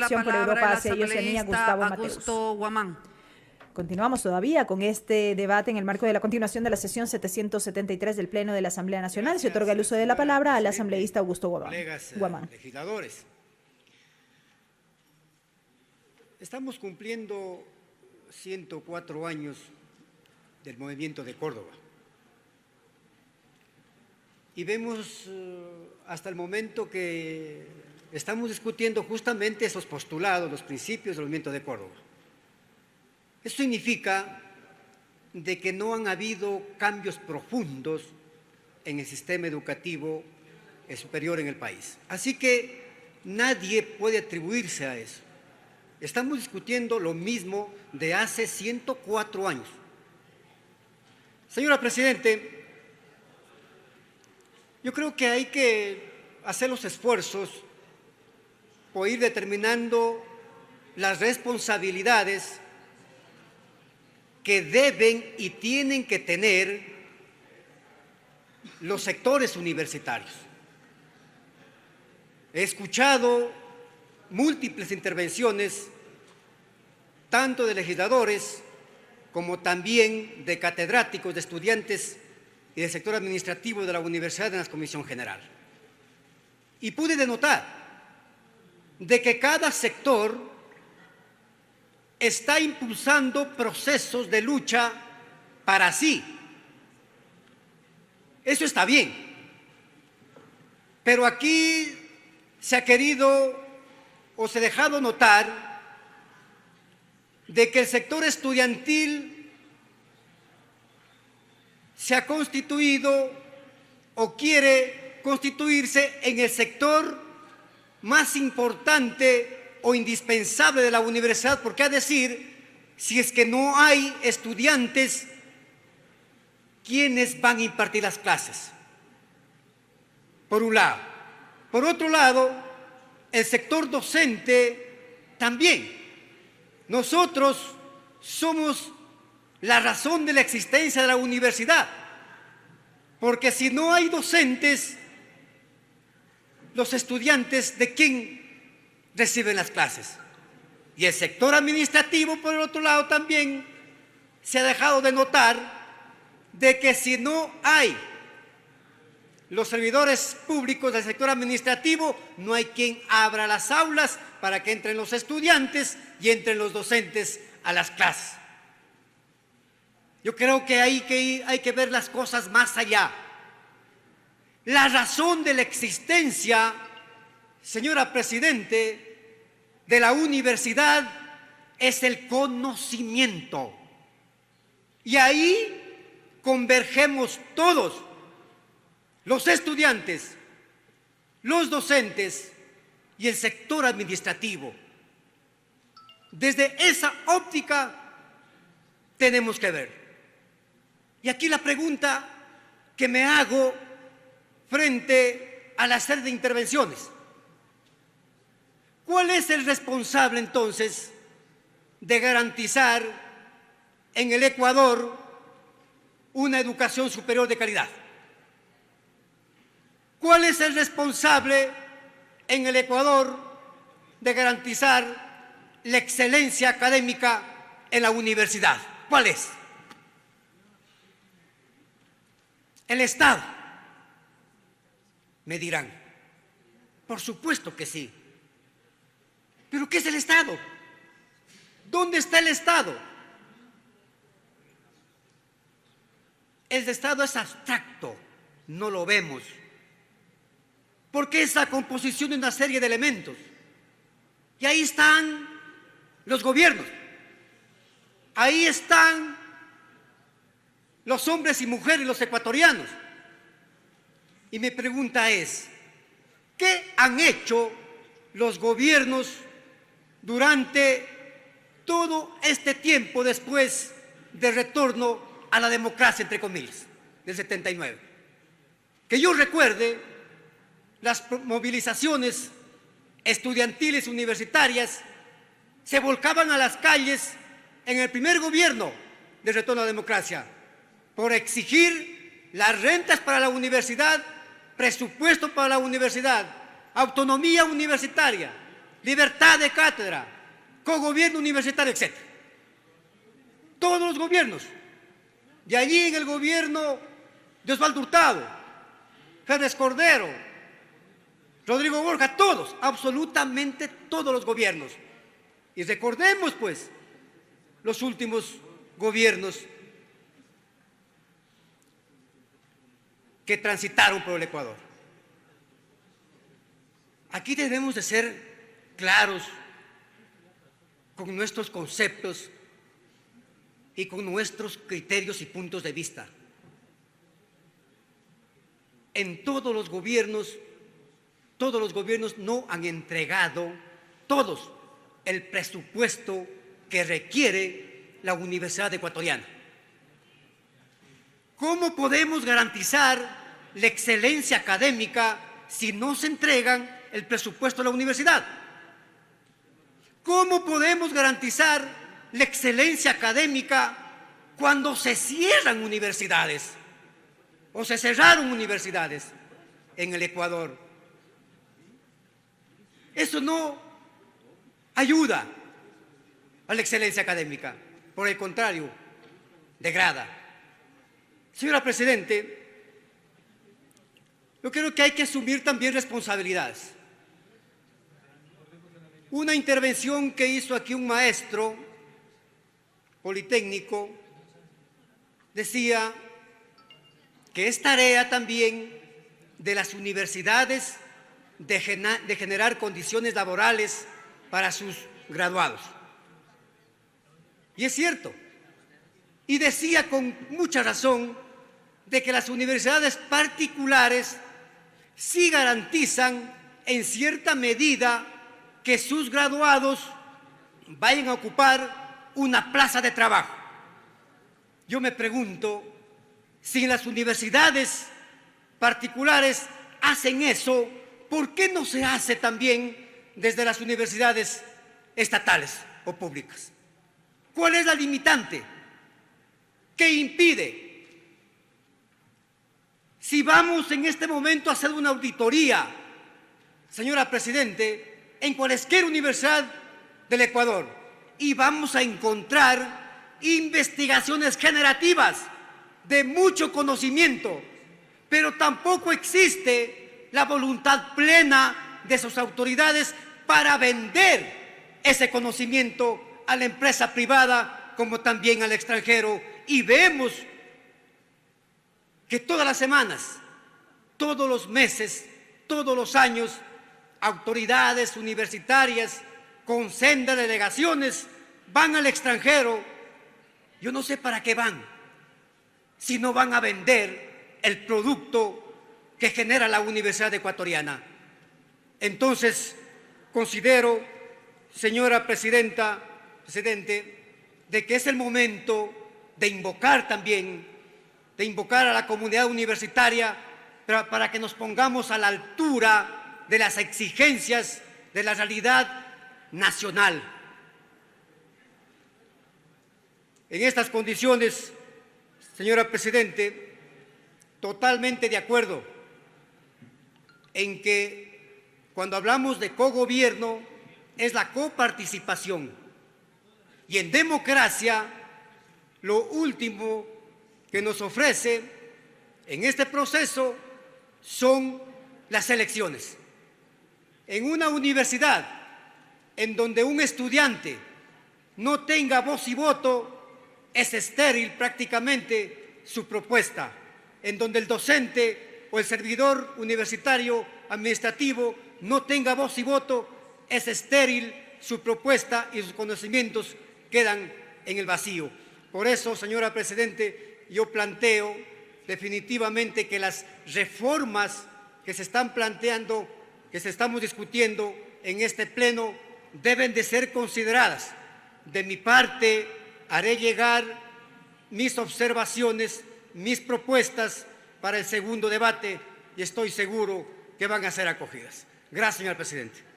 Acción por Europa, Asia y Oceanía, Gustavo Augusto Guamán. Continuamos todavía con este debate en el marco de la continuación de la sesión 773 del Pleno de la Asamblea Nacional. Se otorga el uso de la palabra al asambleísta Augusto Guamán. Legisladores. Estamos cumpliendo 104 años del movimiento de Córdoba. Y vemos hasta el momento que estamos discutiendo justamente esos postulados, los principios del movimiento de Córdoba. Eso significa de que no han habido cambios profundos en el sistema educativo superior en el país. Así que nadie puede atribuirse a eso. Estamos discutiendo lo mismo de hace 104 años. Señora Presidente, yo creo que hay que hacer los esfuerzos por ir determinando las responsabilidades que deben y tienen que tener los sectores universitarios. He escuchado múltiples intervenciones, tanto de legisladores como también de catedráticos, de estudiantes y del sector administrativo de la universidad en la Comisión General. Y pude denotar de que cada sector está impulsando procesos de lucha para sí. Eso está bien. Pero aquí se ha querido o se ha dejado notar de que el sector estudiantil se ha constituido o quiere constituirse en el sector más importante o indispensable de la universidad, porque a decir, si es que no hay estudiantes, ¿quiénes van a impartir las clases? Por un lado. Por otro lado, el sector docente también. Nosotros somos la razón de la existencia de la universidad, porque si no hay docentes, los estudiantes, ¿de quién reciben las clases? Y el sector administrativo, por el otro lado, también se ha dejado de notar de que si no hay los servidores públicos del sector administrativo, no hay quien abra las aulas para que entren los estudiantes y entren los docentes a las clases. Yo creo que hay que ver las cosas más allá. La razón de la existencia, señora Presidente, de la universidad es el conocimiento. Y ahí convergemos todos, los estudiantes, los docentes y el sector administrativo. Desde esa óptica tenemos que ver. Y aquí la pregunta que me hago frente a la serie de intervenciones: ¿cuál es el responsable entonces de garantizar en el Ecuador una educación superior de calidad? ¿Cuál es el responsable en el Ecuador de garantizar la excelencia académica en la universidad? ¿Cuál es? El Estado. Me dirán, por supuesto que sí. ¿Pero qué es el Estado? ¿Dónde está el Estado? El Estado es abstracto, no lo vemos. Porque es la composición de una serie de elementos. Y ahí están los gobiernos. Ahí están los hombres y mujeres, los ecuatorianos. Y mi pregunta es, ¿qué han hecho los gobiernos durante todo este tiempo después del retorno a la democracia, entre comillas, del 79? Que yo recuerde, las movilizaciones estudiantiles universitarias se volcaban a las calles en el primer gobierno del retorno a la democracia por exigir las rentas para la universidad, presupuesto para la universidad, autonomía universitaria. libertad de cátedra, cogobierno universitario, etc. Todos los gobiernos. De allí en el gobierno de Osvaldo Hurtado, Férez Cordero, Rodrigo Borja, todos, absolutamente todos los gobiernos. Y recordemos, pues, los últimos gobiernos que transitaron por el Ecuador. Aquí debemos de ser claros con nuestros conceptos y con nuestros criterios y puntos de vista. En todos los gobiernos no han entregado, todos, el presupuesto que requiere la Universidad Ecuatoriana. ¿Cómo podemos garantizar la excelencia académica si no se entregan el presupuesto a la universidad? ¿Cómo podemos garantizar la excelencia académica cuando se cierran universidades o se cerraron universidades en el Ecuador? Eso no ayuda a la excelencia académica, por el contrario, degrada. Señora Presidente, yo creo que hay que asumir también responsabilidades. Una intervención que hizo aquí un maestro politécnico decía que es tarea también de las universidades de generar condiciones laborales para sus graduados. Y es cierto. Y decía con mucha razón de que las universidades particulares sí garantizan en cierta medida que sus graduados vayan a ocupar una plaza de trabajo. Yo me pregunto si en las universidades particulares hacen eso, ¿por qué no se hace también desde las universidades estatales o públicas? ¿Cuál es la limitante? ¿Qué impide? Si vamos en este momento a hacer una auditoría, señora Presidente, en cualquier universidad del Ecuador, y vamos a encontrar investigaciones generativas de mucho conocimiento, pero tampoco existe la voluntad plena de sus autoridades para vender ese conocimiento a la empresa privada como también al extranjero. Y vemos que todas las semanas, todos los meses, todos los años, autoridades universitarias con sendas delegaciones van al extranjero. Yo no sé para qué van, si no van a vender el producto que genera la Universidad Ecuatoriana. Entonces, considero, señora Presidenta, Presidente, de que es el momento de invocar también, de invocar a la comunidad universitaria para que nos pongamos a la altura de las exigencias de la realidad nacional. En estas condiciones, señora Presidente, totalmente de acuerdo en que cuando hablamos de cogobierno es la coparticipación, y en democracia lo último que nos ofrece en este proceso son las elecciones. En una universidad en donde un estudiante no tenga voz y voto, es estéril prácticamente su propuesta. En donde el docente o el servidor universitario administrativo no tenga voz y voto, es estéril su propuesta y sus conocimientos quedan en el vacío. Por eso, señora Presidente, yo planteo definitivamente que las reformas que se están planteando, que estamos discutiendo en este pleno, deben de ser consideradas. De mi parte, haré llegar mis observaciones, mis propuestas para el segundo debate y estoy seguro que van a ser acogidas. Gracias, señor Presidente.